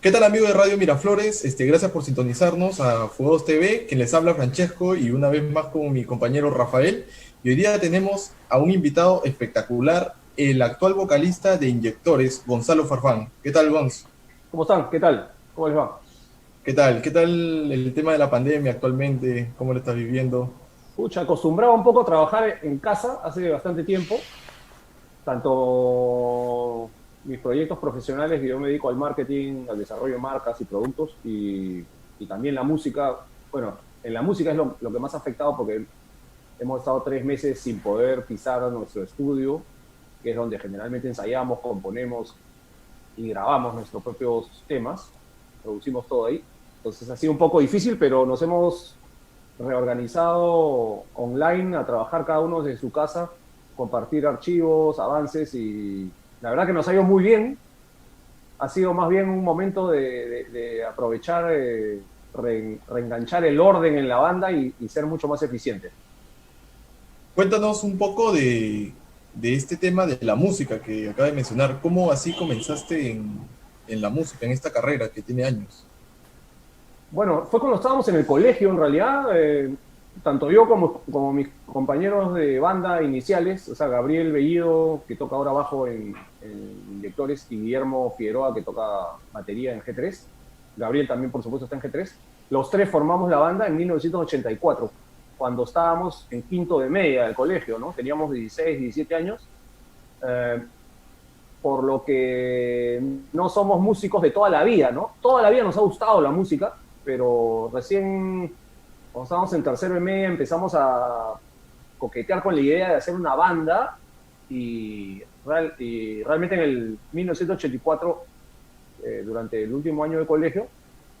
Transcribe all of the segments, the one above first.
¿Qué tal, amigo de Radio Miraflores? Gracias por sintonizarnos a Fuegos TV, quien les habla Francesco y una vez más con mi compañero Rafael. Y hoy día tenemos a un invitado espectacular, el actual vocalista de Inyectores, Gonzalo Farfán. ¿Qué tal, Gonz? ¿Cómo están? ¿Qué tal? ¿Cómo les va? ¿Qué tal? ¿Qué tal el tema de la pandemia actualmente? ¿Cómo lo estás viviendo? Pucha, acostumbrado un poco a trabajar en casa hace bastante tiempo, tanto mis proyectos profesionales, que yo me dedico al marketing, al desarrollo de marcas y productos, y también la música. Bueno, en la música es lo que más ha afectado porque hemos estado 3 meses sin poder pisar a nuestro estudio, que es donde generalmente ensayamos, componemos y grabamos nuestros propios temas, producimos todo ahí. Entonces ha sido un poco difícil, pero nos hemos reorganizado online a trabajar cada uno desde su casa, compartir archivos, avances, y la verdad que nos ha ido muy bien. Ha sido más bien un momento de aprovechar, reenganchar el orden en la banda y ser mucho más eficiente. Cuéntanos un poco de este tema de la música que acaba de mencionar. ¿Cómo así comenzaste en la música, en esta carrera que tiene años? Bueno, fue cuando estábamos en el colegio, en realidad. Tanto yo como mis compañeros de banda iniciales, o sea, Gabriel Bellido, que toca ahora bajo en Inyectores, y Guillermo Figueroa, que toca batería en G3. Gabriel también, por supuesto, está en G3. Los tres formamos la banda en 1984, cuando estábamos en quinto de media del colegio, ¿no? Teníamos 16, 17 años. Eh, por lo que no somos músicos de toda la vida, ¿no? Toda la vida nos ha gustado la música, pero recién, cuando estábamos en tercero y media, empezamos a coquetear con la idea de hacer una banda, y realmente en el 1984, durante el último año de colegio,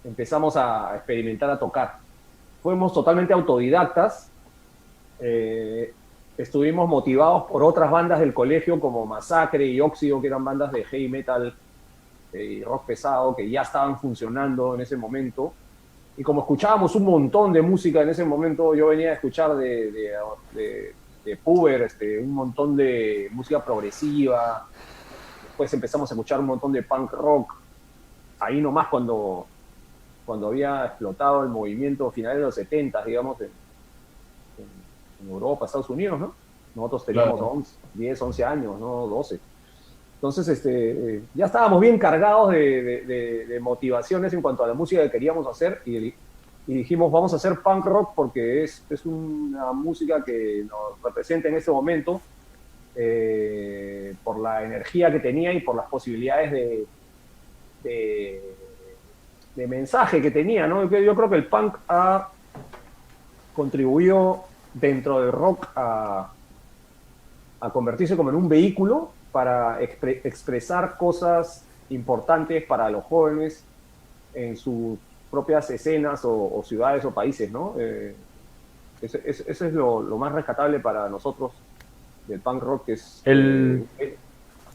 empezamos a experimentar, a tocar. Fuimos totalmente autodidactas. Estuvimos motivados por otras bandas del colegio como Masacre y Óxido, que eran bandas de heavy metal y rock pesado que ya estaban funcionando en ese momento. Y como escuchábamos un montón de música en ese momento, yo venía a escuchar de Puber, un montón de música progresiva. Después empezamos a escuchar un montón de punk rock. Ahí nomás cuando había explotado el movimiento finales de los 70, digamos, en Europa, Estados Unidos, ¿no? Nosotros teníamos Claro. 10, 11 años, ¿no? 12. Entonces, ya estábamos bien cargados de motivaciones en cuanto a la música que queríamos hacer, y dijimos, vamos a hacer punk rock porque es una música que nos representa en este momento, por la energía que tenía y por las posibilidades de, de mensaje que tenía, ¿no? Yo creo que el punk contribuyó dentro del rock a convertirse como en un vehículo para expresar cosas importantes para los jóvenes en sus propias escenas o ciudades o países, ¿no? Eso es lo más rescatable para nosotros del punk rock, que es El, un el vehículo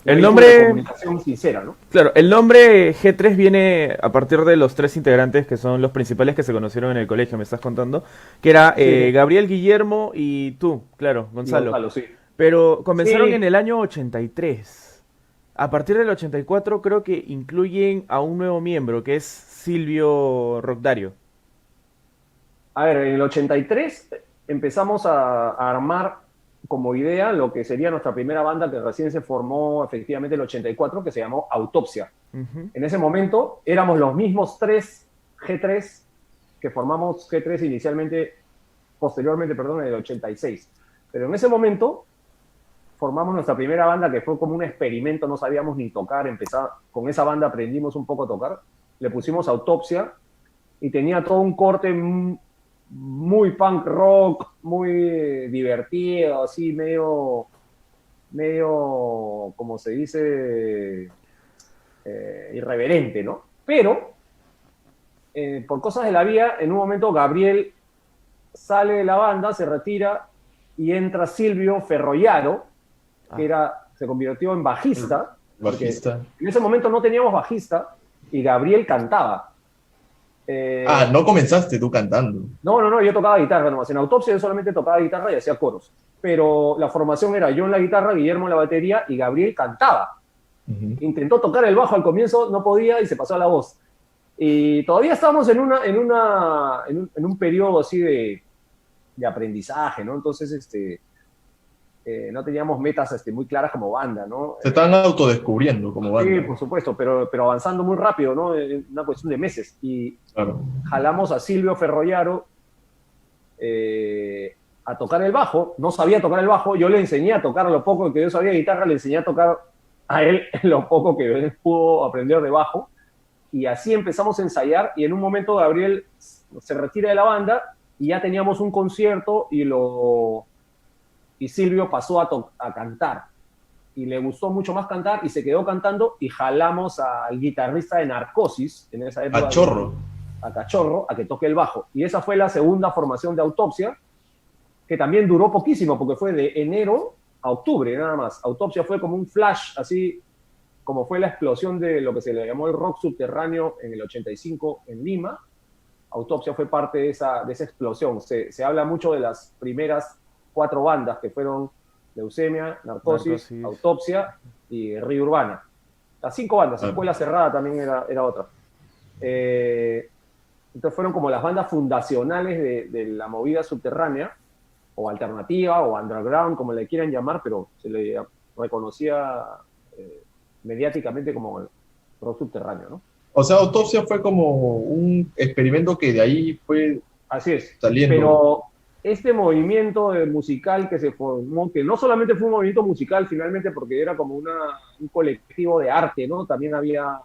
de nombre, comunicación sincera, ¿no? claro, el nombre G3 viene a partir de los tres integrantes que son los principales que se conocieron en el colegio, me estás contando, que era Sí, Gabriel, Guillermo y tú, claro, y Gonzalo. Gonzalo, sí. Pero comenzaron en Sí, el año 83. A partir del 84 creo que incluyen a un nuevo miembro, que es Silvio Rockdario. a ver, en el 83 empezamos a armar como idea lo que sería nuestra primera banda, que recién se formó efectivamente en el 84, que se llamó Autopsia. Ujú. En ese momento éramos los mismos tres G3 que formamos G3 inicialmente, posteriormente, perdón, en el 86. Pero en ese momento formamos nuestra primera banda, que fue como un experimento, no sabíamos ni tocar. Empezar con esa banda, aprendimos un poco a tocar, le pusimos Autopsia, y tenía todo un corte muy punk rock, muy divertido, así medio, como se dice, irreverente, ¿no? Pero, por cosas de la vida, en un momento Gabriel sale de la banda, se retira, y entra Silvio Ferroyaro, que Ah, se convirtió en bajista, porque Bajista. en ese momento no teníamos bajista, y Gabriel cantaba. Ah, Eh, no comenzaste tú cantando. no, yo tocaba guitarra nomás. En Autopsia yo solamente tocaba guitarra y hacía coros. Pero la formación era yo en la guitarra, Guillermo en la batería y Gabriel cantaba. Ujú. Intentó tocar el bajo al comienzo, no podía y se pasó a la voz. Y todavía estábamos en un periodo así de aprendizaje, ¿no? Entonces, no teníamos metas muy claras como banda, ¿no? Se están autodescubriendo como Sí, banda. por supuesto, pero avanzando muy rápido, ¿no? En una cuestión de meses. Y Claro. jalamos a Silvio Ferroyaro a tocar el bajo. No sabía tocar el bajo, yo le enseñé a tocar lo poco que yo sabía de guitarra, le enseñé a tocar a él lo poco que él pudo aprender de bajo. Y así empezamos a ensayar y en un momento Gabriel se retira de la banda y ya teníamos un concierto y Silvio pasó a cantar y le gustó mucho más cantar y se quedó cantando y jalamos al guitarrista de Narcosis en esa época. A Chorro. A Cachorro, a que toque el bajo. Y esa fue la segunda formación de Autopsia, que también duró poquísimo porque fue de enero a octubre nada más. Autopsia fue como un flash, así como fue la explosión de lo que se le llamó el rock subterráneo en el 85 en Lima. Autopsia fue parte de esa explosión. Se habla mucho de las primeras 4 bandas que fueron Leucemia, Narcosis, Autopsia y Río Urbana. Las 5 bandas, Escuela Cerrada también era otra. Entonces fueron como las bandas fundacionales de la movida subterránea, o alternativa, o underground, como le quieran llamar, pero se le reconocía mediáticamente como el rock subterráneo, ¿no? O sea, Autopsia fue como un experimento que de ahí fue Así es. saliendo. Pero este movimiento musical que se formó, que no solamente fue un movimiento musical finalmente porque era como un colectivo de arte, ¿no? También había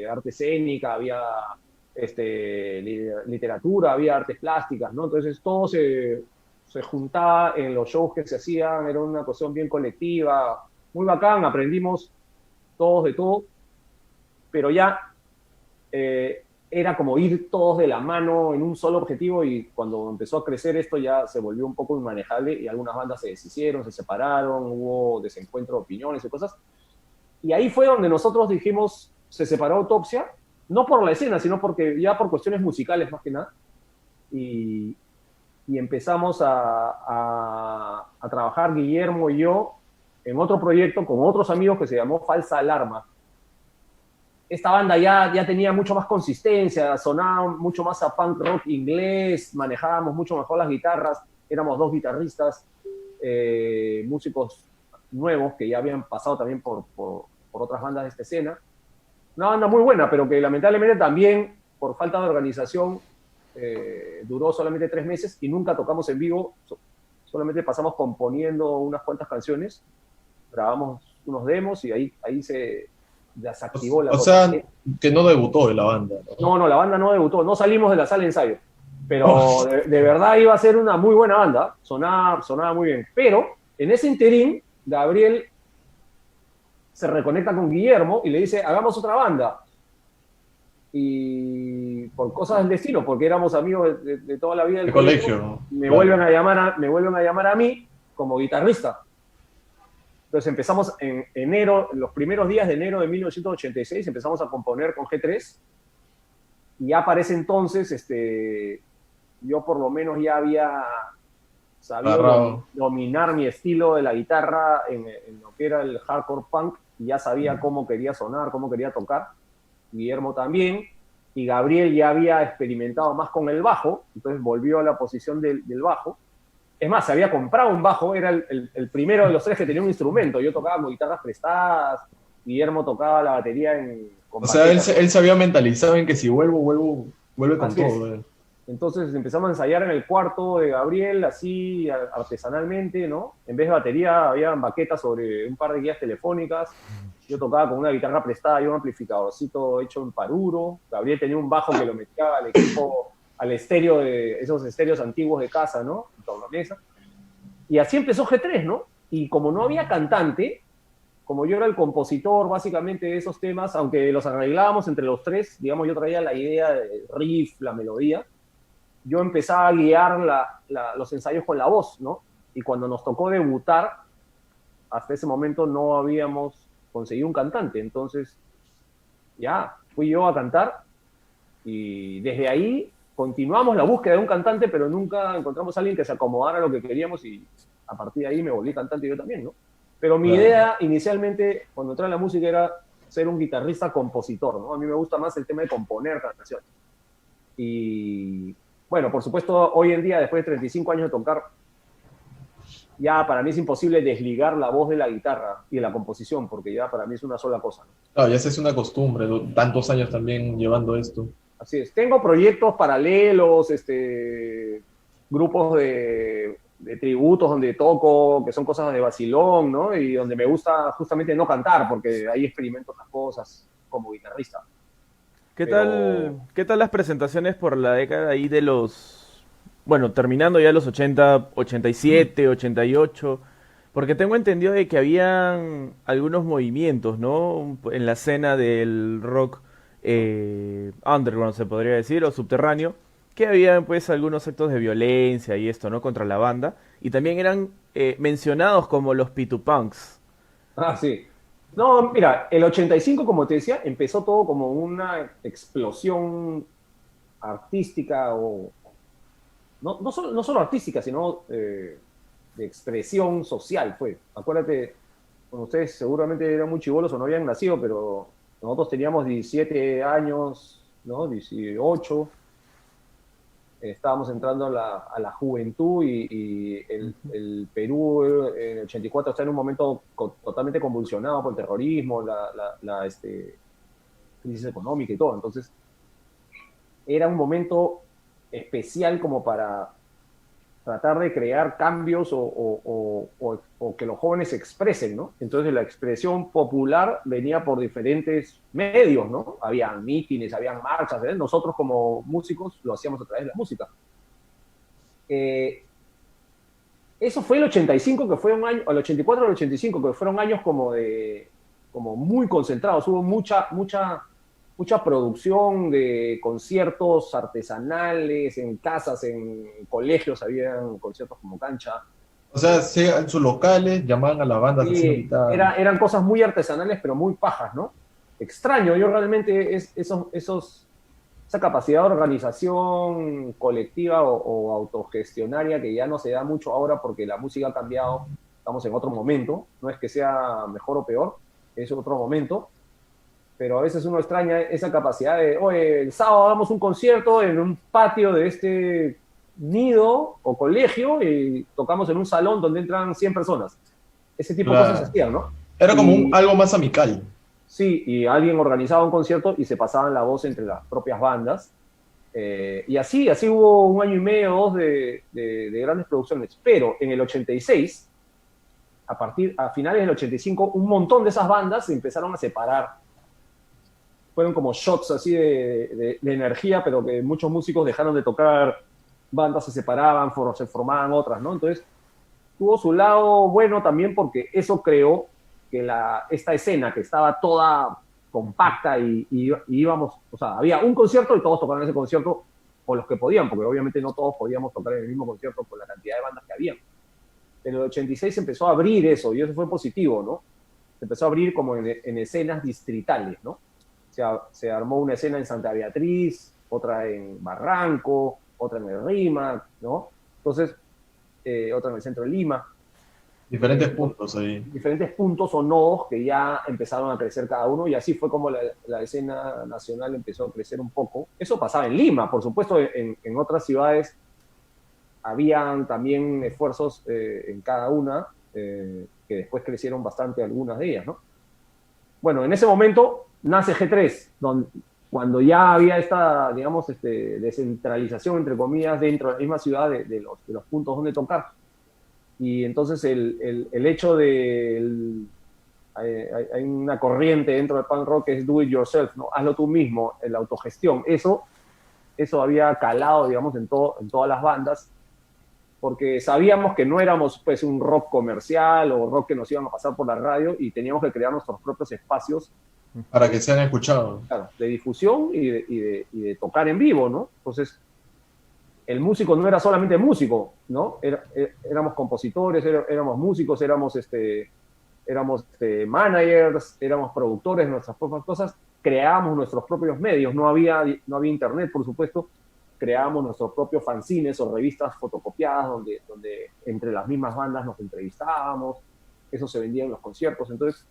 arte escénica, había literatura, había artes plásticas, ¿no? Entonces todo se juntaba en los shows que se hacían, era una cuestión bien colectiva, muy bacán, aprendimos todos de todo, pero ya era como ir todos de la mano en un solo objetivo y cuando empezó a crecer esto ya se volvió un poco inmanejable y algunas bandas se deshicieron, se separaron, hubo desencuentro de opiniones y cosas. Y ahí fue donde nosotros dijimos, se separó Autopsia, no por la escena, sino porque ya por cuestiones musicales más que nada. Y empezamos a trabajar Guillermo y yo en otro proyecto con otros amigos que se llamó Falsa Alarma. Esta banda ya tenía mucho más consistencia, sonaba mucho más a punk rock inglés, manejábamos mucho mejor las guitarras, éramos 2 guitarristas, músicos nuevos que ya habían pasado también por otras bandas de esta escena. Una banda muy buena, pero que lamentablemente también, por falta de organización, duró solamente 3 meses y nunca tocamos en vivo, solamente pasamos componiendo unas cuantas canciones, grabamos unos demos y ahí se desactivó la cosa. O sea, que no debutó de la banda, ¿no? No, la banda no debutó, no salimos de la sala de ensayo, pero de verdad iba a ser una muy buena banda, sonaba muy bien, pero en ese interín, Gabriel se reconecta con Guillermo y le dice, hagamos otra banda. Y por cosas del destino, porque éramos amigos de toda la vida del colegio, ¿no? me vuelven a llamar a mí como guitarrista. Entonces empezamos en enero, los primeros días de enero de 1986, empezamos a componer con G3, y ya para ese entonces, yo por lo menos ya había sabido dominar mi estilo de la guitarra en lo que era el hardcore punk, y ya sabía cómo quería sonar, cómo quería tocar. Guillermo también, y Gabriel ya había experimentado más con el bajo, entonces volvió a la posición del bajo. Es más, se había comprado un bajo, era el primero de los 3 que tenía un instrumento. Yo tocaba con guitarras prestadas, Guillermo tocaba la batería o sea, él se había mentalizado en que si vuelve con así todo. Entonces empezamos a ensayar en el cuarto de Gabriel, así artesanalmente, ¿no? En vez de batería, había baquetas sobre un par de guías telefónicas. Yo tocaba con una guitarra prestada y un amplificadorcito hecho en Paruro. Gabriel tenía un bajo que lo metía al equipo, al estéreo de esos estéreos antiguos de casa, ¿no? En tornamesa. Y así empezó G3, ¿no? Y como no había cantante, como yo era el compositor básicamente de esos temas, aunque los arreglábamos entre los 3, digamos, yo traía la idea del riff, la melodía, yo empezaba a guiar los ensayos con la voz, ¿no? Y cuando nos tocó debutar, hasta ese momento no habíamos conseguido un cantante, entonces ya fui yo a cantar y desde ahí continuamos la búsqueda de un cantante, pero nunca encontramos a alguien que se acomodara a lo que queríamos y a partir de ahí me volví cantante yo también, ¿no? Pero mi idea inicialmente, cuando entré en la música, era ser un guitarrista compositor, ¿no? A mí me gusta más el tema de componer canciones. Y bueno, por supuesto, hoy en día, después de 35 años de tocar, ya para mí es imposible desligar la voz de la guitarra y de la composición, porque ya para mí es una sola cosa, ¿no? Claro, ya se es una costumbre, ¿no? Tantos años también llevando esto. Así es. Tengo proyectos paralelos, grupos de tributos donde toco, que son cosas de vacilón, ¿no? Y donde me gusta justamente no cantar, porque ahí experimento otras cosas como guitarrista. Pero Qué tal las presentaciones por la década ahí de los, bueno, terminando ya los 80, 87, 88? Porque tengo entendido de que habían algunos movimientos, ¿no? En la escena del rock underground, se podría decir, o subterráneo, que habían pues algunos actos de violencia y esto, ¿no? Contra la banda. Y también eran mencionados como los P2Punks. sí. No, mira, el 85, como te decía, empezó todo como una explosión artística, o no solo artística, sino de expresión social, fue. Acuérdate, bueno, ustedes seguramente eran muy chibolos o no habían nacido, pero nosotros teníamos 17 años, ¿no? 18, estábamos entrando a la juventud, y el Perú en el 84 está en un momento totalmente convulsionado por el terrorismo, crisis económica y todo. Entonces, era un momento especial como para tratar de crear cambios o que los jóvenes se expresen, ¿no? Entonces la expresión popular venía por diferentes medios, ¿no? Habían mítines, habían marchas, ¿eh? Nosotros como músicos lo hacíamos a través de la música. Eso fue el 85, que fue un año, el 84 al 85, que fueron años como muy concentrados. Hubo mucha producción de conciertos artesanales, en casas, en colegios, habían conciertos como cancha. O sea, en sus locales llamaban a la banda a hacer Sí, guitarra. eran cosas muy artesanales, pero muy pajas, ¿no? Extraño, yo realmente esa capacidad de organización colectiva o autogestionaria, que ya no se da mucho ahora porque la música ha cambiado, estamos en otro momento, no es que sea mejor o peor, es otro momento, pero a veces uno extraña esa capacidad de, oye, el sábado damos un concierto en un patio de este nido o colegio y tocamos en un salón donde entran 100 personas. Ese tipo de cosas se Claro. hacían, ¿no? Era como Y algo más amical. sí, y alguien organizaba un concierto y se pasaban la voz entre las propias bandas. Y así hubo un año y medio o dos de grandes producciones. Pero en el 86, a finales del 85, un montón de esas bandas se empezaron a separar. Fueron como shots así de energía, pero que muchos músicos dejaron de tocar, bandas se separaban, se formaban otras, ¿no? Entonces, tuvo su lado bueno también, porque eso creó que esta escena que estaba toda compacta y íbamos, o sea, había un concierto y todos tocaban ese concierto, o los que podían, porque obviamente no todos podíamos tocar en el mismo concierto por la cantidad de bandas que había. En el 86 se empezó a abrir eso, y eso fue positivo, ¿no? Se empezó a abrir como en escenas distritales, ¿no? Se armó una escena en Santa Beatriz, otra en Barranco, otra en el Rímac, ¿no? Entonces, otra en el centro de Lima. Diferentes puntos ahí. Diferentes puntos o nodos que ya empezaron a crecer cada uno, y así fue como la escena nacional empezó a crecer un poco. Eso pasaba en Lima, por supuesto, en otras ciudades habían también esfuerzos en cada una, que después crecieron bastante algunas de ellas, ¿no? Bueno, en ese momento nace G3, cuando ya había esta, digamos, descentralización, entre comillas, dentro de la misma ciudad de los puntos donde tocar. Y entonces el hecho de... Hay una corriente dentro del punk rock que es do it yourself, ¿no? Hazlo tú mismo, la autogestión. Eso había calado, digamos, en todas las bandas, porque sabíamos que no éramos pues un rock comercial o rock que nos iban a pasar por la radio, y teníamos que crear nuestros propios espacios, Para que sean escuchados. claro, de difusión y de tocar en vivo, ¿no? Entonces, el músico no era solamente músico, ¿no? Éramos compositores, éramos músicos, éramos managers, éramos productores de nuestras propias cosas, creábamos nuestros propios medios, no había internet, por supuesto, creábamos nuestros propios fanzines o revistas fotocopiadas donde entre las mismas bandas nos entrevistábamos, eso se vendía en los conciertos. Entonces,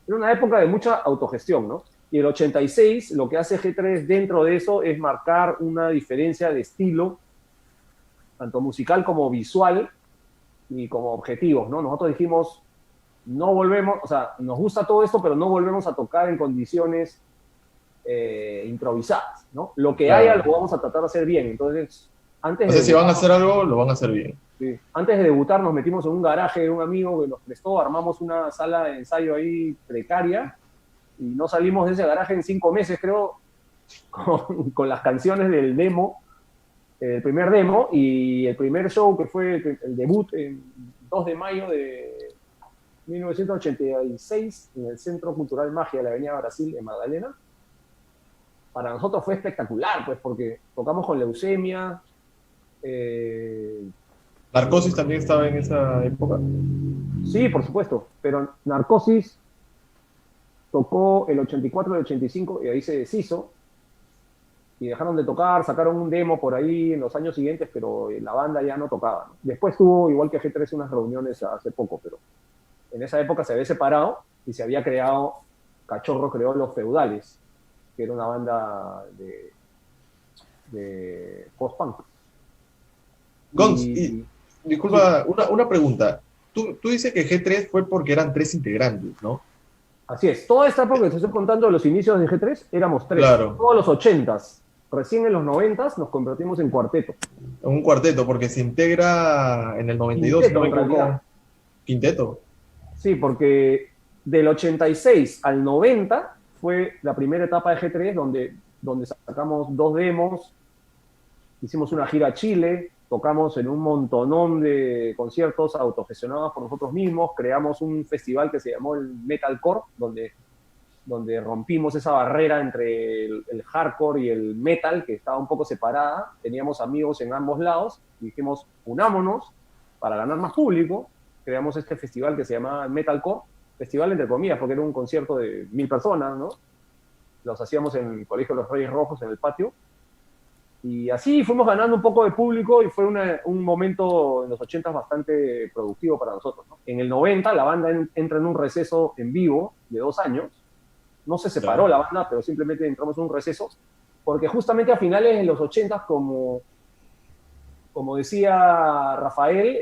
era una época de mucha autogestión, ¿no? Y el 86, lo que hace G3 dentro de eso es marcar una diferencia de estilo, tanto musical como visual y como objetivos, ¿no? Nosotros dijimos, no volvemos, o sea, nos gusta todo esto, pero no volvemos a tocar en condiciones improvisadas, ¿no? Lo que haya lo vamos a tratar de hacer bien. Entonces, antes si van a hacer algo, lo van a hacer bien. Sí. Antes de debutar nos metimos en un garaje de un amigo que nos prestó, armamos una sala de ensayo ahí precaria y no salimos de ese garaje en 5 meses, creo, con las canciones del demo, el primer demo, y el primer show que fue el debut el 2 de mayo de 1986 en el Centro Cultural Magia de la Avenida Brasil en Magdalena. Para nosotros fue espectacular, pues, porque tocamos con Leucemia. ¿Narcosis también estaba en esa época? Sí, por supuesto, pero Narcosis tocó el 84 y el 85 y ahí se deshizo y dejaron de tocar, sacaron un demo por ahí en los años siguientes, pero la banda ya no tocaba, ¿no? Después tuvo, igual que G3, unas reuniones hace poco, pero en esa época se había separado y se había creado, Cachorro creó Los Feudales, que era una banda de post-punk. Gons, disculpa, una pregunta. Tú dices que G3 fue porque eran 3 integrantes, ¿no? Así es. Toda esta época que te estoy contando de los inicios de G3, éramos 3. Claro. Todos los 80s. Recién en los 90s nos convertimos en cuarteto. Un cuarteto, porque se integra en el 92, Quinteto, si no me equivoco. ¿Quinteto? Sí, porque del 86 al 90 fue la primera etapa de G3 donde sacamos 2 demos, hicimos una gira a Chile, tocamos en un montonón de conciertos autogestionados por nosotros mismos, creamos un festival que se llamó el Metalcore, donde rompimos esa barrera entre el hardcore y el metal, que estaba un poco separada. Teníamos amigos en ambos lados, y dijimos, unámonos para ganar más público. Creamos este festival que se llamaba Metalcore, festival entre comillas, porque era un concierto de 1000 personas, ¿no? Los hacíamos en el Colegio de los Reyes Rojos, en el patio. Y así fuimos ganando un poco de público y fue un momento en los 80 bastante productivo para nosotros, ¿no? En el 90 la banda entra en un receso en vivo de 2 años. No se separó la banda, pero simplemente entramos en un receso, porque justamente a finales de los 80, como decía Rafael,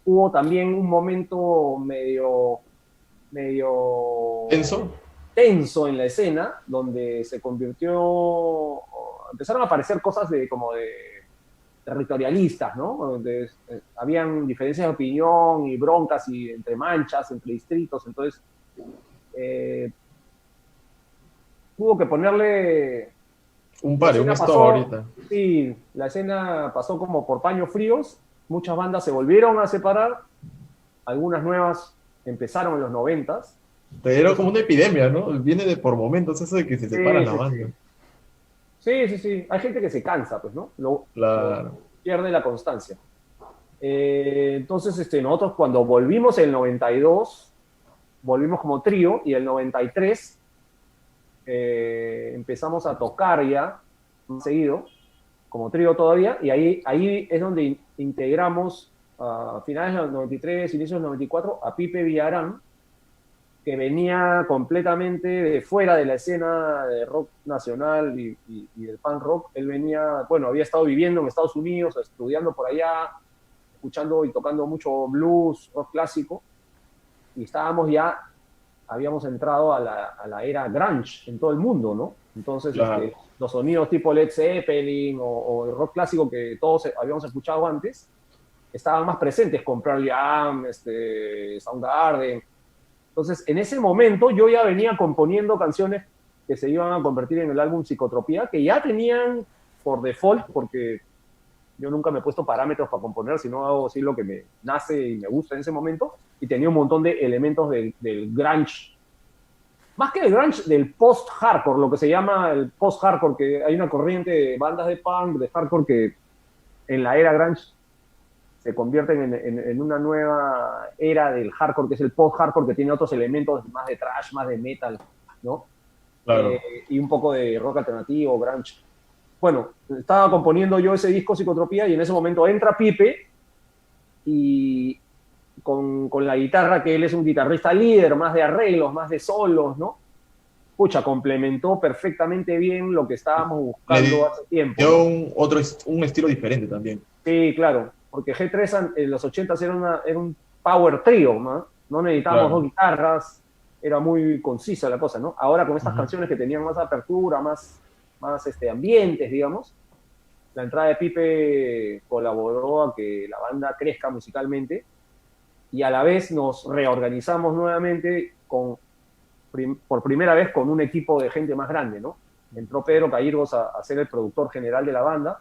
hubo también un momento medio tenso en la escena, donde se convirtió, empezaron a aparecer cosas como de territorialistas, ¿no? Donde habían diferencias de opinión y broncas y entre manchas, entre distritos, entonces tuvo que ponerle un stop ahorita. Sí, la escena pasó como por paños fríos, muchas bandas se volvieron a separar, algunas nuevas empezaron en los 90s. Pero como una epidemia, ¿no? Viene de por momentos eso de que se separan la banda. Sí. Hay gente que se cansa, pues, ¿no? Claro. Pierde la constancia. Entonces, nosotros cuando volvimos en el 92, volvimos como trío, y el 93 empezamos a tocar ya, seguido, como trío todavía, y ahí es donde integramos a finales del 93, inicios del 94, a Pipe Villarán, que venía completamente de fuera de la escena de rock nacional y del punk rock. Él venía, había estado viviendo en Estados Unidos, estudiando por allá, escuchando y tocando mucho blues, rock clásico, y habíamos entrado a la era grunge en todo el mundo, ¿no? Entonces, claro, los sonidos tipo Led Zeppelin o el rock clásico que todos habíamos escuchado antes, estaban más presentes con Pearl Jam, Soundgarden. Entonces, en ese momento yo ya venía componiendo canciones que se iban a convertir en el álbum Psicotropía, que ya tenían por default, porque yo nunca me he puesto parámetros para componer, sino hago así lo que me nace y me gusta en ese momento, y tenía un montón de elementos del grunge. Más que del grunge, del post-hardcore, lo que se llama el post-hardcore, que hay una corriente de bandas de punk, de hardcore, que en la era grunge se convierten en una nueva era del hardcore, que es el post-hardcore, que tiene otros elementos más de thrash, más de metal, ¿no? Claro. Y un poco de rock alternativo, grunge. Bueno, estaba componiendo yo ese disco Psicotropía y en ese momento entra Pipe y con la guitarra, que él es un guitarrista líder, más de arreglos, más de solos, ¿no? Pucha, complementó perfectamente bien lo que estábamos buscando hace tiempo, dio ¿no? un estilo diferente también. Sí, claro, porque G3 en los 80 era un power trio, ¿no? No necesitábamos dos guitarras, era muy concisa la cosa, ¿no? Ahora con estas canciones que tenían más apertura, más ambientes, digamos, la entrada de Pipe colaboró a que la banda crezca musicalmente y a la vez nos reorganizamos nuevamente por primera vez con un equipo de gente más grande, ¿no? Entró Pedro Cairgos a ser el productor general de la banda.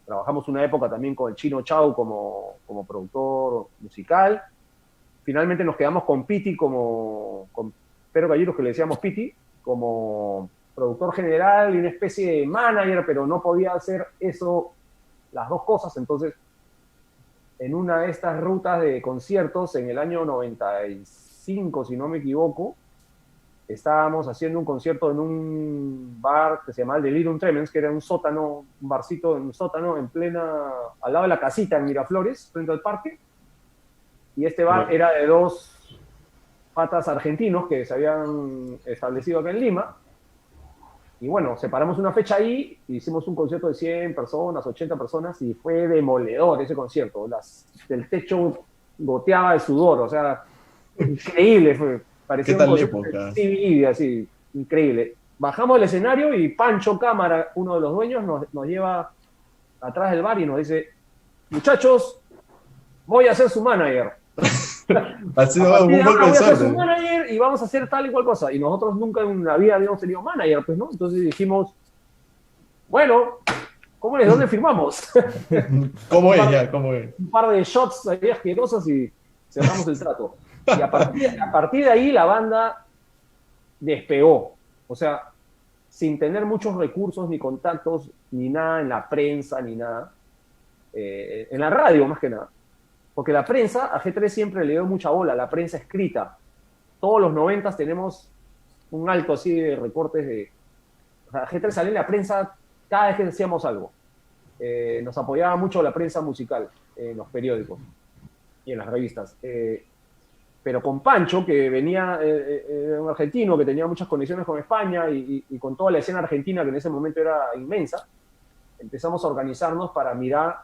Trabajamos una época también con el Chino Chau como productor musical. Finalmente nos quedamos con Piti con Pedro Cairgos, que le decíamos Piti, como productor general y una especie de manager, pero no podía hacer eso, las dos cosas. Entonces, en una de estas rutas de conciertos, en el año 95, si no me equivoco, estábamos haciendo un concierto en un bar que se llamaba el Delirium Tremens, que era un sótano, un barcito en un sótano al lado de la casita en Miraflores, frente al parque. Y este bar era de dos patas argentinos que se habían establecido acá en Lima. Y bueno, separamos una fecha ahí, hicimos un concierto de 100 personas, 80 personas, y fue demoledor ese concierto. El techo goteaba de sudor, o sea, increíble fue. Parecía ¿Qué tal un época? Sí, así, increíble. Bajamos del escenario y Pancho Cámara, uno de los dueños, nos lleva atrás del bar y nos dice: muchachos, voy a ser su manager. Ha sido un golpe voy de a ser su suerte. manager y vamos a hacer tal y cual cosa. Y nosotros nunca en la vida habíamos tenido manager, pues, ¿no? Entonces dijimos, bueno, ¿cómo es? ¿Dónde firmamos? ¿Cómo es ya? ¿Cómo es? Un par de shots ahí asquerosos y cerramos el trato. Y a partir de ahí la banda despegó. O sea, sin tener muchos recursos, ni contactos, ni nada en la prensa, ni nada. En la radio, más que nada. Porque la prensa, a G3 siempre le dio mucha bola, la prensa escrita. Todos los 90 tenemos un alto así de recortes de... O sea, G3 salía en la prensa cada vez que hacíamos algo. Nos apoyaba mucho la prensa musical en los periódicos y en las revistas. Pero con Pancho, que venía un argentino que tenía muchas conexiones con España y con toda la escena argentina, que en ese momento era inmensa, empezamos a organizarnos para mirar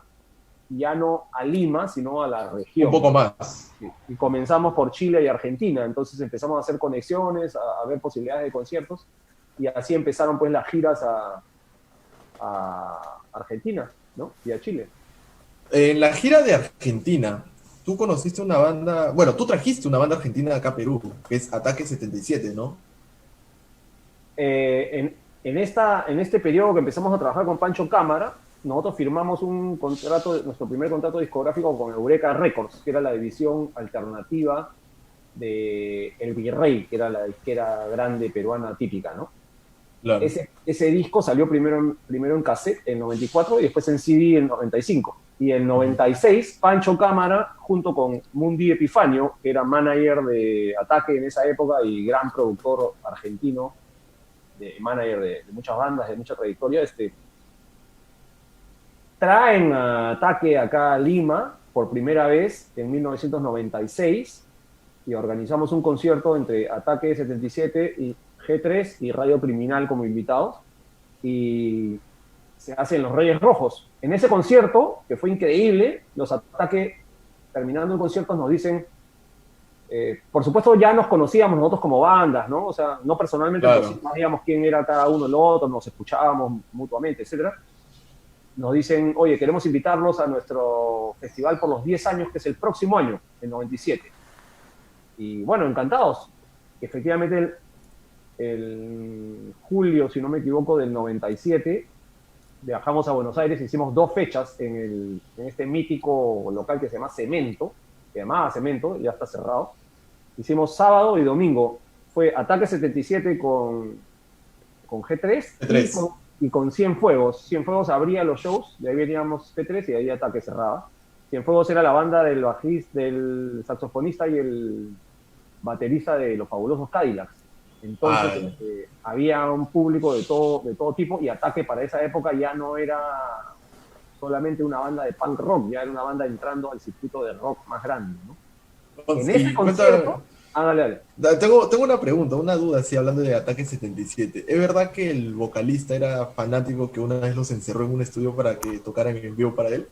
ya no a Lima, sino a la región. Un poco más. Y comenzamos por Chile y Argentina, entonces empezamos a hacer conexiones, a ver posibilidades de conciertos, y así empezaron pues las giras a Argentina, ¿no? Y a Chile. En la gira de Argentina, tú conociste una banda, bueno, tú trajiste una banda argentina acá a Perú, que es Ataque 77, ¿no? En este periodo que empezamos a trabajar con Pancho Cámara, nosotros firmamos un contrato, nuestro primer contrato discográfico con Eureka Records, que era la división alternativa de El Virrey, que era la disquera grande peruana típica, ¿no? Claro. Ese disco salió primero en cassette en 94 y después en CD en 95. Y en 96, Pancho Cámara, junto con Mundi Epifanio, que era manager de Ataque en esa época y gran productor argentino, manager de muchas bandas, de mucha trayectoria, traen a Ataque acá a Lima por primera vez en 1996 y organizamos un concierto entre Ataque 77 y G3 y Radio Criminal como invitados, y se hacen los Reyes Rojos. En ese concierto, que fue increíble, los Ataque, terminando el concierto, nos dicen, por supuesto ya nos conocíamos nosotros como bandas, ¿no? O sea, no personalmente, claro, pero sí sabíamos quién era cada uno del otro, nos escuchábamos mutuamente, etcétera. Nos dicen, oye, queremos invitarlos a nuestro festival por los 10 años, que es el próximo año, el 97. Y bueno, encantados. Efectivamente, el julio, si no me equivoco, del 97, viajamos a Buenos Aires, hicimos 2 fechas en este mítico local que se llama Cemento, que llamaba Cemento, ya está cerrado. Hicimos sábado y domingo. Fue Ataque 77 con G3. Y con Cienfuegos. Cienfuegos abría los shows, de ahí veníamos G3 y de ahí Ataque cerraba. Cienfuegos era la banda del bajista, del saxofonista y el baterista de los Fabulosos Cadillacs. Entonces había un público de todo tipo, y Ataque para esa época ya no era solamente una banda de punk rock, ya era una banda entrando al circuito de rock más grande, ¿no? En ese Y concierto, dale, dale. tengo una pregunta, una duda, así hablando de Ataque 77. ¿Es verdad que el vocalista era fanático que una vez los encerró en un estudio para que tocaran en vivo para él?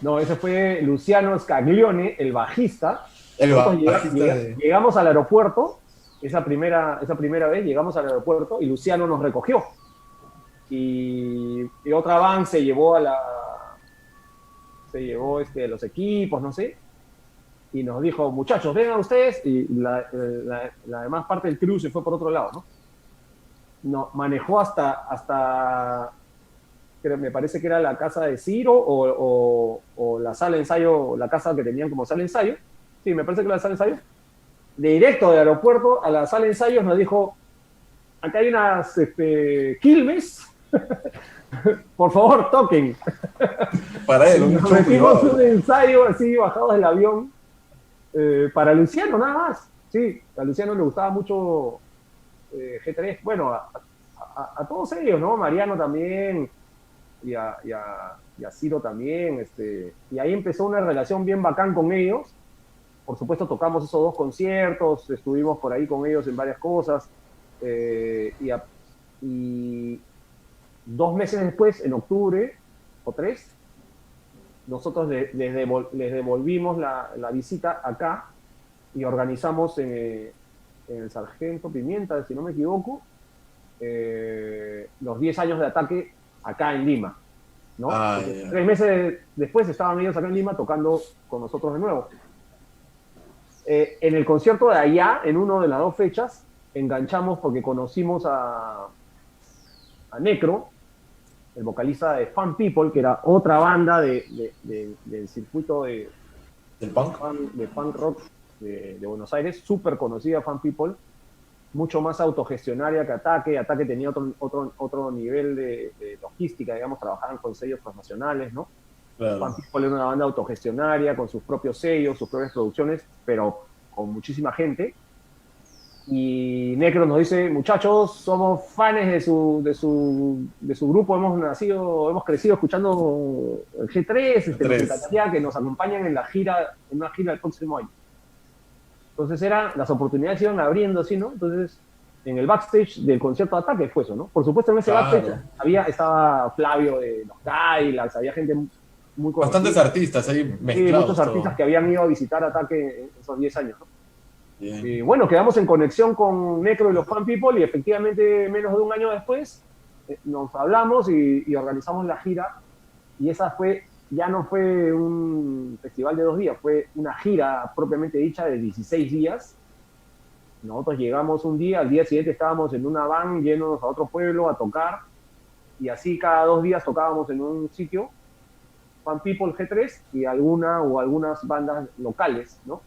No, ese fue Luciano Scaglione, el bajista. El Nosotros bajista de... llegamos al aeropuerto, esa primera vez llegamos al aeropuerto y Luciano nos recogió. Y otra van se llevó los equipos, no sé, y nos dijo, muchachos, vengan ustedes, y la demás parte del crew se fue por otro lado, ¿no? Manejó hasta me parece que era la casa de Ciro o la sala de ensayo, la casa que tenían como sala de ensayo. Sí, me parece que era la sala de ensayo. De directo del aeropuerto a la sala de ensayos nos dijo, acá hay unas quilmes, por favor, toquen. Para él, un Nos show metimos privado. un ensayo así, bajados del avión, para Luciano nada más. Sí, a Luciano le gustaba mucho G3, bueno, a todos ellos, ¿no? Mariano también, y a Ciro también, y ahí empezó una relación bien bacán con ellos. Por supuesto tocamos esos 2 conciertos, estuvimos por ahí con ellos en varias cosas, y 2 meses después, en octubre, o 3, nosotros les devolvimos la visita acá y organizamos en el Sargento Pimienta, si no me equivoco, los 10 años de Ataque acá en Lima, ¿no? Yeah. 3 meses después estaban ellos acá en Lima tocando con nosotros de nuevo. En el concierto de allá, en una de las 2 fechas, enganchamos porque conocimos a Necro, el vocalista de Fan People, que era otra banda del circuito ¿Del punk? de punk rock de Buenos Aires, súper conocida Fan People, mucho más autogestionaria que Ataque. Ataque tenía otro nivel de logística, digamos, trabajaban con sellos transnacionales, ¿no? Claro. Fan People era una banda autogestionaria, con sus propios sellos, sus propias producciones, pero con muchísima gente. Y Necro nos dice, muchachos, somos fans de su grupo, hemos crecido escuchando el G3, nos encantaría que nos acompañen en una gira el próximo año. Entonces las oportunidades se iban abriendo así, ¿no? Entonces, en el backstage del concierto de Ataque fue eso, ¿no? Por supuesto, en ese backstage estaba Flavio de los Cadillacs, había gente muy conocida. Bastantes artistas ahí mezclados. Sí, muchos artistas que habían ido a visitar Ataque en esos 10 años, ¿no? Bien. Y bueno, quedamos en conexión con Necro y los Fan People y efectivamente menos de un año después nos hablamos y organizamos la gira, y esa ya no fue un festival de 2 días, fue una gira propiamente dicha de 16 días. Nosotros llegamos un día, al día siguiente estábamos en una van yéndonos a otro pueblo a tocar, y así cada 2 días tocábamos en un sitio, Fan People G3 y algunas bandas locales, ¿no?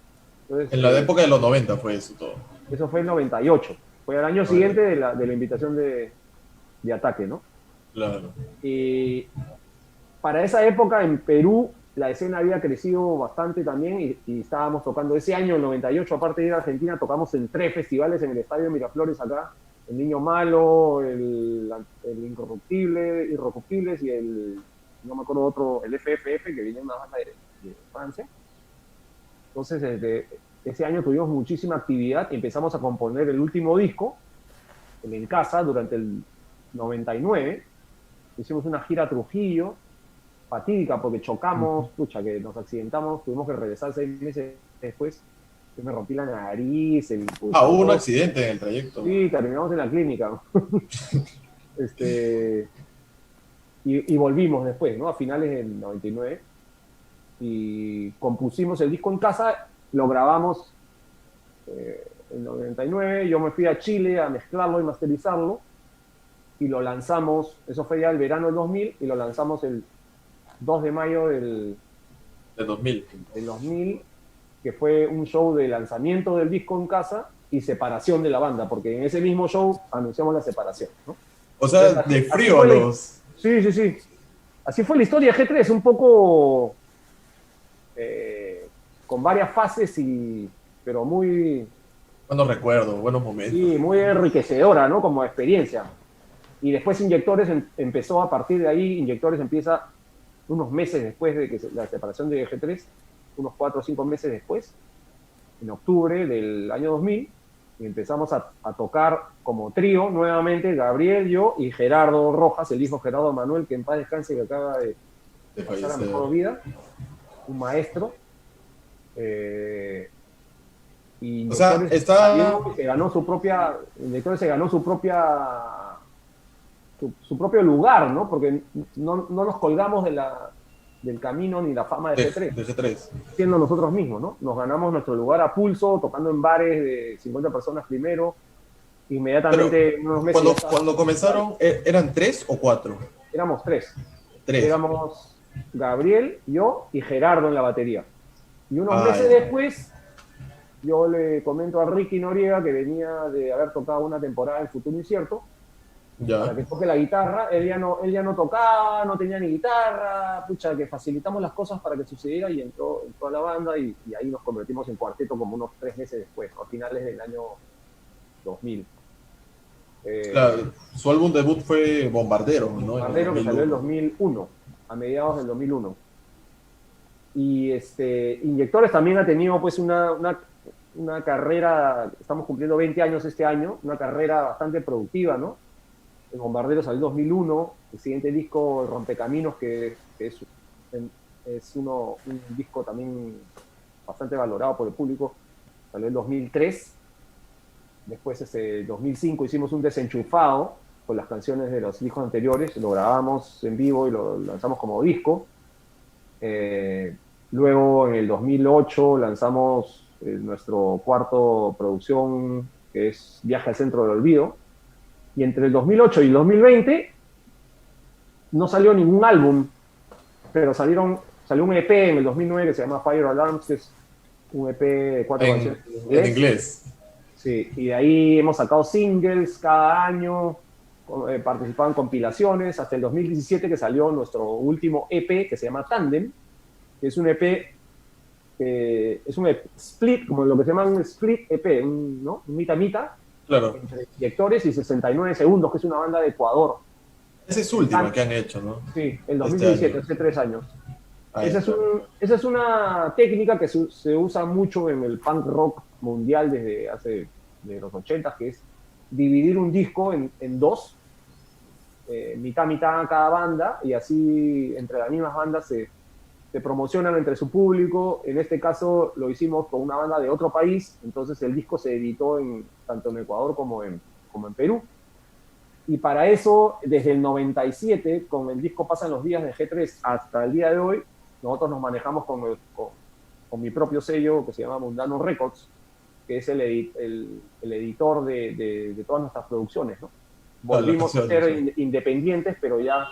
Entonces, En la época de los 90 fue eso todo. eso fue el 98, fue al año siguiente de la invitación de Ataque, ¿no? Claro. Y para esa época en Perú la escena había crecido bastante también, y estábamos tocando ese año, el 98, aparte de ir a Argentina, tocamos en 3 festivales en el Estadio Miraflores acá, el Niño Malo, el Irrecuptibles y no me acuerdo otro, el FFF, que viene una banda de Francia. Entonces, desde ese año tuvimos muchísima actividad y empezamos a componer el último disco en casa durante el 99. Hicimos una gira a Trujillo, fatídica porque chocamos, que nos accidentamos, tuvimos que regresar 6 meses después. Yo me rompí la nariz. Hubo un accidente en el trayecto. Sí, terminamos en la clínica. Y volvimos después, ¿no? A finales del 99. Y compusimos el disco en casa, lo grabamos en 99. Yo me fui a Chile a mezclarlo y masterizarlo. Y lo lanzamos, eso fue ya el verano del 2000, y lo lanzamos el 2 de mayo del 2000. Del 2000, que fue un show de lanzamiento del disco en casa y separación de la banda, porque en ese mismo show anunciamos la separación, ¿no? O sea, entonces, de frío los... Sí. Así fue la historia de G3, un poco con varias fases, pero muy... Buenos recuerdos, buenos momentos. Sí, muy enriquecedora, ¿no? Como experiencia. Y después Inyectores empezó a partir de ahí. Inyectores empieza unos meses después de que la separación de G3, unos 4 o 5 meses después. en octubre del año 2000 y empezamos a tocar como trío nuevamente, Gabriel, yo y Gerardo Rojas, el hijo Gerardo Manuel, que en paz descanse, que acaba de pasar a mejor vida, un maestro. Y O sea, está... se ganó su propia, Inyectores se ganó su propio lugar, ¿no? Porque no nos colgamos del camino ni la fama de G3, de G3. siendo nosotros mismos, ¿no? Nos ganamos nuestro lugar a pulso, tocando en bares de 50 personas primero, inmediatamente Pero, unos meses... cuando comenzaron, ¿eran 3 o 4? Éramos tres. 3. Éramos Gabriel, yo y Gerardo en la batería. Y unos meses ya. después, yo le comento a Ricky Noriega, que venía de haber tocado una temporada en Futuro Incierto, para que toque la guitarra. Él ya no tocaba, no tenía ni guitarra, pucha, que facilitamos las cosas para que sucediera y entró a la banda y ahí nos convertimos en cuarteto como unos 3 meses después, a finales del año 2000. Claro, su álbum debut fue Bombardero, ¿no? Bombardero, que salió en 2001, a mediados del 2001. Y Inyectores también ha tenido pues una carrera, estamos cumpliendo 20 años este año, una carrera bastante productiva, ¿no? El Bombardero salió en 2001, el siguiente disco, Rompecaminos, que es un disco también bastante valorado por el público, salió en 2003. Después, 2005, hicimos un desenchufado con las canciones de los discos anteriores, lo grabamos en vivo y lo lanzamos como disco. Luego, en el 2008, lanzamos nuestro cuarto producción, que es Viaje al Centro del Olvido. Y entre el 2008 y el 2020 no salió ningún álbum, pero salió un EP en el 2009 que se llama Fire Alarms, que es un EP de 4 canciones en inglés. Sí, y de ahí hemos sacado singles cada año, participado en compilaciones, hasta el 2017 que salió nuestro último EP que se llama Tandem, que es un EP, es un split, como lo que se llama un split EP, ¿no? Un mitad-mitad, claro, entre Inyectores y 69 Segundos, que es una banda de Ecuador. Esa es última que han hecho, ¿no? Sí, el 2017, hace 3 años. Esa es una técnica que se usa mucho en el punk rock mundial desde los 80, que es dividir un disco en dos, mitad cada banda, y así entre las mismas bandas se promocionan entre su público. En este caso lo hicimos con una banda de otro país, entonces el disco se editó tanto en Ecuador como en Perú. Y para eso, desde el 97, con el disco Pasan los Días de G3 hasta el día de hoy, nosotros nos manejamos con mi propio sello que se llama Mundano Records, que es el editor de todas nuestras producciones, ¿no? Volvimos a ser independientes, pero ya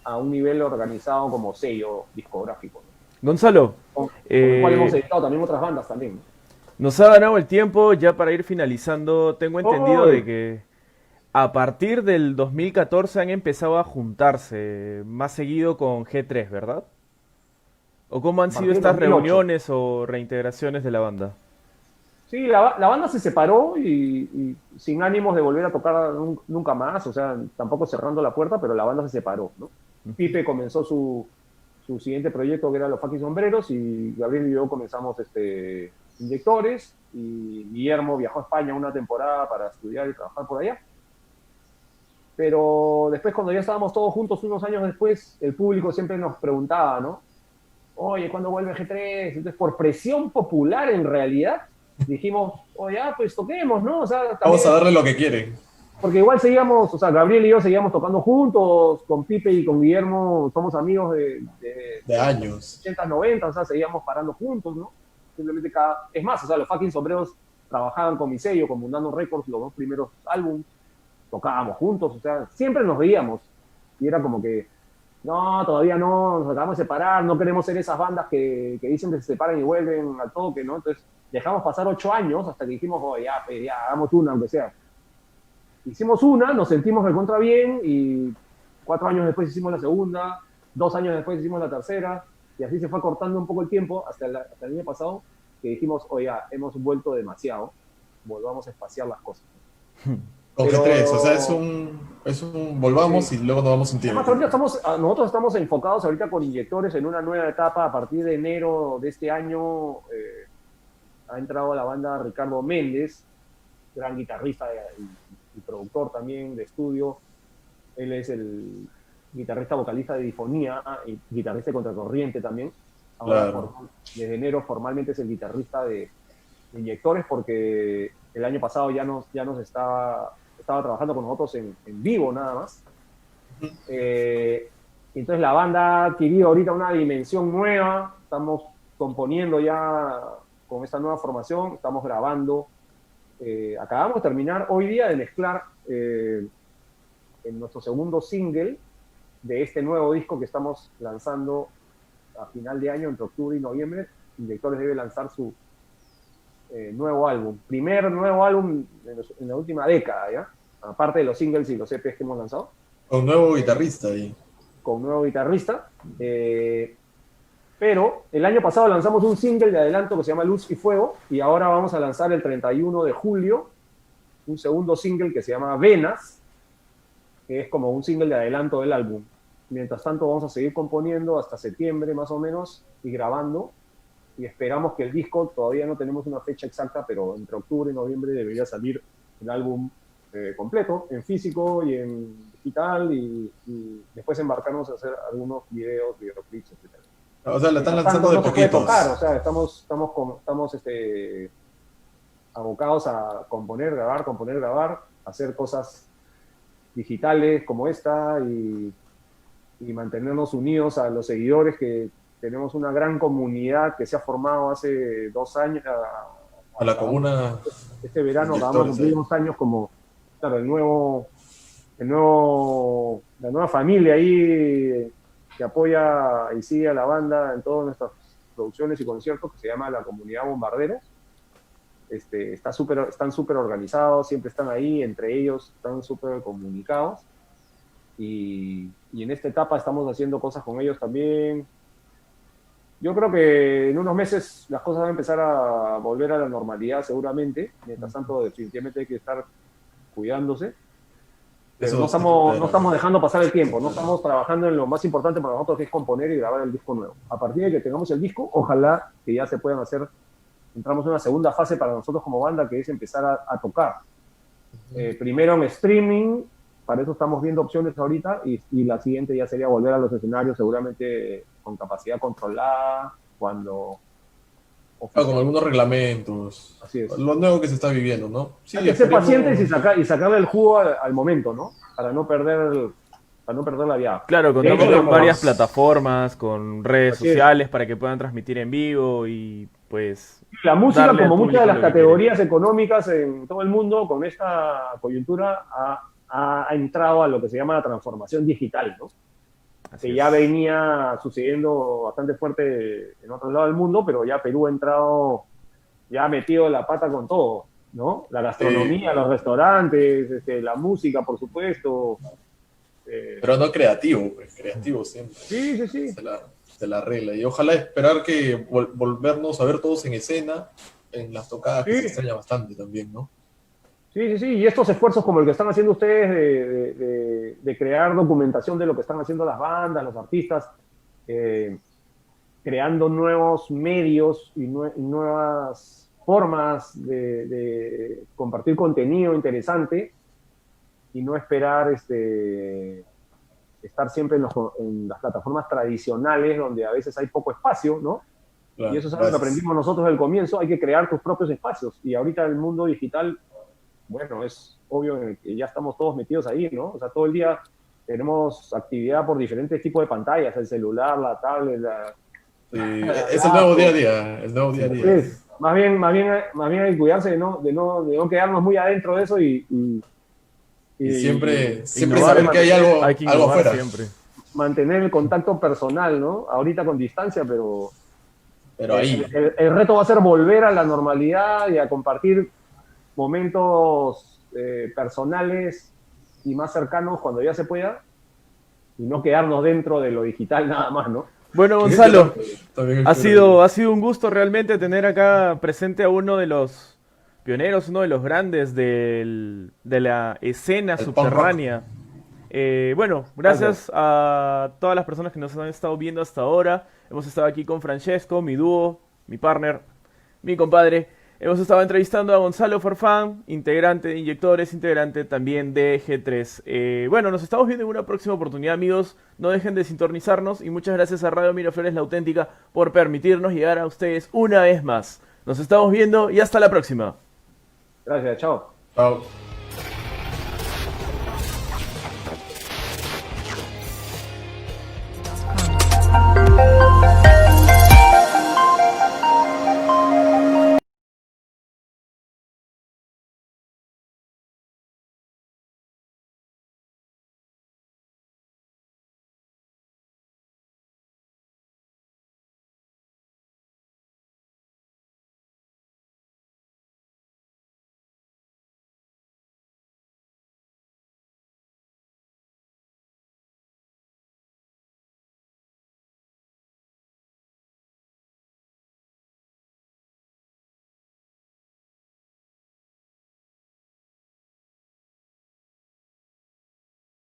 a un nivel organizado como sello discográfico, ¿no? Gonzalo, con el cual hemos editado también otras bandas también, ¿no? Nos ha ganado el tiempo ya para ir finalizando. Tengo entendido de que a partir del 2014 han empezado a juntarse más seguido con G3, ¿verdad? ¿O cómo han sido estas reuniones o reintegraciones de la banda? Sí, la banda se separó y sin ánimos de volver a tocar nunca más, o sea, tampoco cerrando la puerta, pero la banda se separó, ¿no? Pipe comenzó su siguiente proyecto, que era Los Fucking Sombreros, y Gabriel y yo comenzamos Inyectores, y Guillermo viajó a España una temporada para estudiar y trabajar por allá. Pero después, cuando ya estábamos todos juntos unos años después, el público siempre nos preguntaba, ¿no? Oye, ¿cuándo vuelve G3? Entonces, por presión popular, en realidad, dijimos, oye, pues toquemos, ¿no? O sea, también, vamos a darle lo que quieren. Porque igual seguíamos, o sea, Gabriel y yo seguíamos tocando juntos, con Pipe y con Guillermo somos amigos de años. 80, 90, o sea, seguíamos parando juntos, ¿no? Simplemente es más, o sea, los Fucking Sombreros trabajaban con mi sello, con Mundano Records, los 2 primeros álbumes, tocábamos juntos, o sea, siempre nos veíamos. Y era como que, no, todavía no, nos acabamos de separar, no queremos ser esas bandas que dicen que se separan y vuelven al toque, ¿no? Entonces, dejamos pasar 8 años hasta que dijimos, oh, ya, hagamos una, aunque sea. Hicimos una, nos sentimos recontra bien, y 4 años después hicimos la segunda, 2 años después hicimos la tercera, y así se fue cortando un poco el tiempo hasta el año pasado, que dijimos, oh, ya, hemos vuelto demasiado, volvamos a espaciar las cosas. Con G3, o sea, es un volvamos, sí, y luego nos vamos un tiempo. Además, nosotros estamos enfocados ahorita con Inyectores en una nueva etapa a partir de enero de este año. ha entrado a la banda Ricardo Méndez, gran guitarrista y productor también de estudio. Él es el guitarrista vocalista de Difonía y guitarrista de Contracorriente también. Ahora, Claro. desde enero, formalmente es el guitarrista de Inyectores, porque el año pasado ya nos estaba trabajando con nosotros en vivo nada más. Entonces la banda ha adquirido ahorita una dimensión nueva, estamos componiendo ya con esta nueva formación, estamos grabando. Acabamos de terminar hoy día de mezclar en nuestro segundo single de este nuevo disco que estamos lanzando a final de año, entre octubre y noviembre. Inyectores debe lanzar su nuevo álbum, primer nuevo álbum en la última década, ¿ya? Aparte de los singles y los EPs que hemos lanzado. Con nuevo guitarrista ahí. Con nuevo guitarrista. Pero el año pasado lanzamos un single de adelanto que se llama Luz y Fuego, y ahora vamos a lanzar el 31 de julio un segundo single que se llama Venas, que es como un single de adelanto del álbum. Mientras tanto vamos a seguir componiendo hasta septiembre más o menos y grabando, y esperamos que el disco, todavía no tenemos una fecha exacta, pero entre octubre y noviembre debería salir el álbum completo, en físico y en digital, y después embarcarnos a hacer algunos videoclips, etc. O sea, la están lanzando Tanto de no se puede poquitos. tocar, o sea, estamos abocados a componer, grabar, hacer cosas digitales como esta y mantenernos unidos a los seguidores, que tenemos una gran comunidad que se ha formado hace 2 años. A la comuna. Este verano Inyectores acabamos de cumplir ahí. 2 años como, claro, la nueva familia ahí que apoya y sigue a la banda en todas nuestras producciones y conciertos, que se llama la Comunidad Bombarderos. Están súper organizados, siempre están ahí, entre ellos están súper comunicados, y en esta etapa estamos haciendo cosas con ellos también. Yo creo que en unos meses las cosas van a empezar a volver a la normalidad seguramente. Mientras tanto, definitivamente hay que estar cuidándose. Pero Eso no está estamos claro. dejando pasar el tiempo, no estamos trabajando en lo más importante para nosotros, que es componer y grabar el disco nuevo. A partir de que tengamos el disco, ojalá que ya se puedan hacer, entramos en una segunda fase para nosotros como banda, que es empezar a tocar. Primero en streaming, para eso estamos viendo opciones ahorita, y la siguiente ya sería volver a los escenarios, seguramente con capacidad controlada, cuando... Con algunos reglamentos. Así es. Lo nuevo que se está viviendo, ¿no? Sí, Hay que ser esperemos- pacientes y sacarle el jugo al momento, ¿no? Para no perder la viada. Claro, De contamos hecho, con varias plataformas, con redes Así es. sociales para que puedan transmitir en vivo y pues La música, darle al como muchas de público las lo que categorías económicas en todo el mundo, con esta coyuntura ha entrado a lo que se llama la transformación digital, ¿no? Así Que es. ya venía sucediendo bastante fuerte en otros lados del mundo, pero ya Perú ha entrado, ya ha metido la pata con todo, ¿no? La gastronomía, los restaurantes, la música, por supuesto. Pero no creativo, pues, creativo siempre. Sí. Se la arregla. Y ojalá esperar que volvernos a ver todos en escena, en las tocadas, que Sí. se extraña bastante también, ¿no? Sí. Y estos esfuerzos como el que están haciendo ustedes de crear documentación de lo que están haciendo las bandas, los artistas, creando nuevos medios y nuevas formas de compartir contenido interesante, y no esperar estar siempre en las plataformas tradicionales, donde a veces hay poco espacio, ¿no? Claro, Y eso es algo que gracias. aprendimos nosotros del comienzo, hay que crear tus propios espacios. Y ahorita el mundo digital, bueno, es obvio que ya estamos todos metidos ahí, ¿no? O sea, todo el día tenemos actividad por diferentes tipos de pantallas, el celular, la tablet, Sí, es el nuevo día a día, el nuevo día a día. Pues, más bien hay que cuidarse de no quedarnos muy adentro de eso y Siempre innovar, saber que hay algo, hay que algo innovar afuera. siempre. mantener el contacto personal, ¿no? Ahorita con distancia, pero Pero ahí, el reto va a ser volver a la normalidad y a compartir momentos personales y más cercanos cuando ya se pueda, y no quedarnos dentro de lo digital nada más, ¿no? Bueno, Gonzalo, también ha espero. sido un gusto realmente tener acá presente a uno de los pioneros, uno de los grandes de la escena El punk subterránea. Bueno, gracias a todas las personas que nos han estado viendo hasta ahora. Hemos estado aquí con Francesco, mi dúo, mi partner, mi compadre. Hemos estado entrevistando a Gonzalo Farfán, integrante de Inyectores, integrante también de G3. Bueno, nos estamos viendo en una próxima oportunidad, amigos. No dejen de sintonizarnos y muchas gracias a Radio Miraflores La Auténtica por permitirnos llegar a ustedes una vez más. Nos estamos viendo y hasta la próxima. Gracias, chao. Chao.